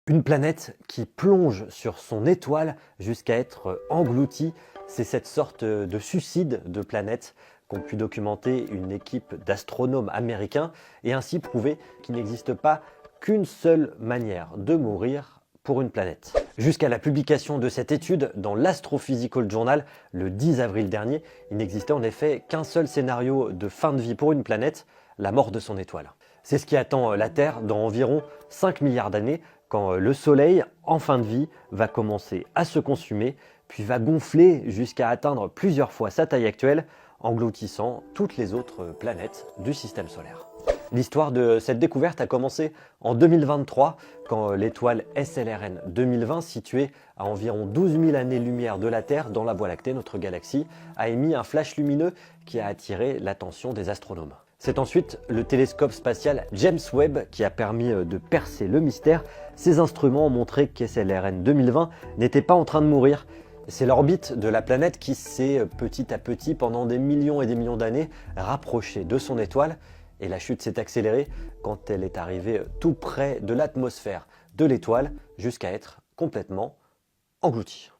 Une planète qui plonge sur son étoile jusqu'à être engloutie, c'est cette sorte de suicide de planète qu'ont pu documenter une équipe d'astronomes américains et ainsi prouver qu'il n'existe pas qu'une seule manière de mourir pour une planète. Jusqu'à la publication de cette étude dans l'Astrophysical Journal le 10 avril dernier, il n'existait en effet qu'un seul scénario de fin de vie pour une planète, la mort de son étoile. C'est ce qui attend la Terre dans environ 5 milliards d'années, quand le Soleil, en fin de vie, va commencer à se consumer, puis va gonfler jusqu'à atteindre plusieurs fois sa taille actuelle, engloutissant toutes les autres planètes du système solaire. L'histoire de cette découverte a commencé en 2023, quand l'étoile SLRN 2020, située à environ 12 000 années-lumière de la Terre dans la Voie lactée, notre galaxie, a émis un flash lumineux qui a attiré l'attention des astronomes. C'est ensuite le télescope spatial James Webb qui a permis de percer le mystère. Ces instruments ont montré qu'SLRN 2020 n'était pas en train de mourir. C'est l'orbite de la planète qui s'est petit à petit, pendant des millions et des millions d'années, rapprochée de son étoile. Et la chute s'est accélérée quand elle est arrivée tout près de l'atmosphère de l'étoile, jusqu'à être complètement engloutie.